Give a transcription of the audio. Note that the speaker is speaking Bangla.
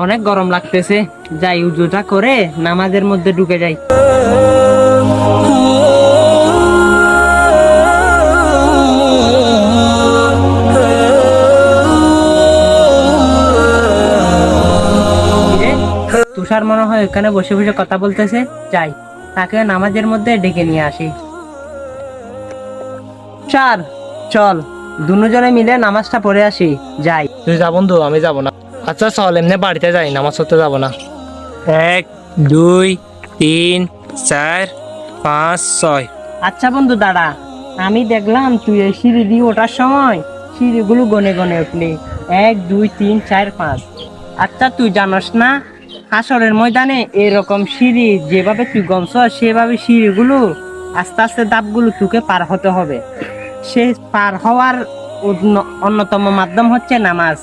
অনেক গরম লাগতেছে, যাই উজুটা করে নামাজের মধ্যে ঢুকে যাই। কিরে, তুষার মনে হয় এখানে বসে বসে কথা বলতেছে, যাই তাকে নামাজের মধ্যে ডেকে নিয়ে আসি। তুষার, চল দুজনে মিলে নামাজটা পড়ে আসি, যাই। তুই যা বন্ধু, আমি যাব না। আচ্ছা চল, এমনি বাড়িতে যাই, নামাজ পড়তে যাব না। 1 2 3 4 5 6। আচ্ছা বন্ধু দাঁড়া, আমি দেখলাম তুই এই সিঁড়ি দিয়ে ওঠার সময় সিঁড়িগুলো গনে গনে উঠলি, 1 2 3 4 5। আচ্ছা তুই জানোস না, হাসরের ময়দানে এরকম সিঁড়ি যেভাবে তুই গমছ সেভাবে সিঁড়িগুলো আস্তে আস্তে ধাপগুলো তোকে পার হতে হবে। সে পার হওয়ার অন্যতম মাধ্যম হচ্ছে নামাজ।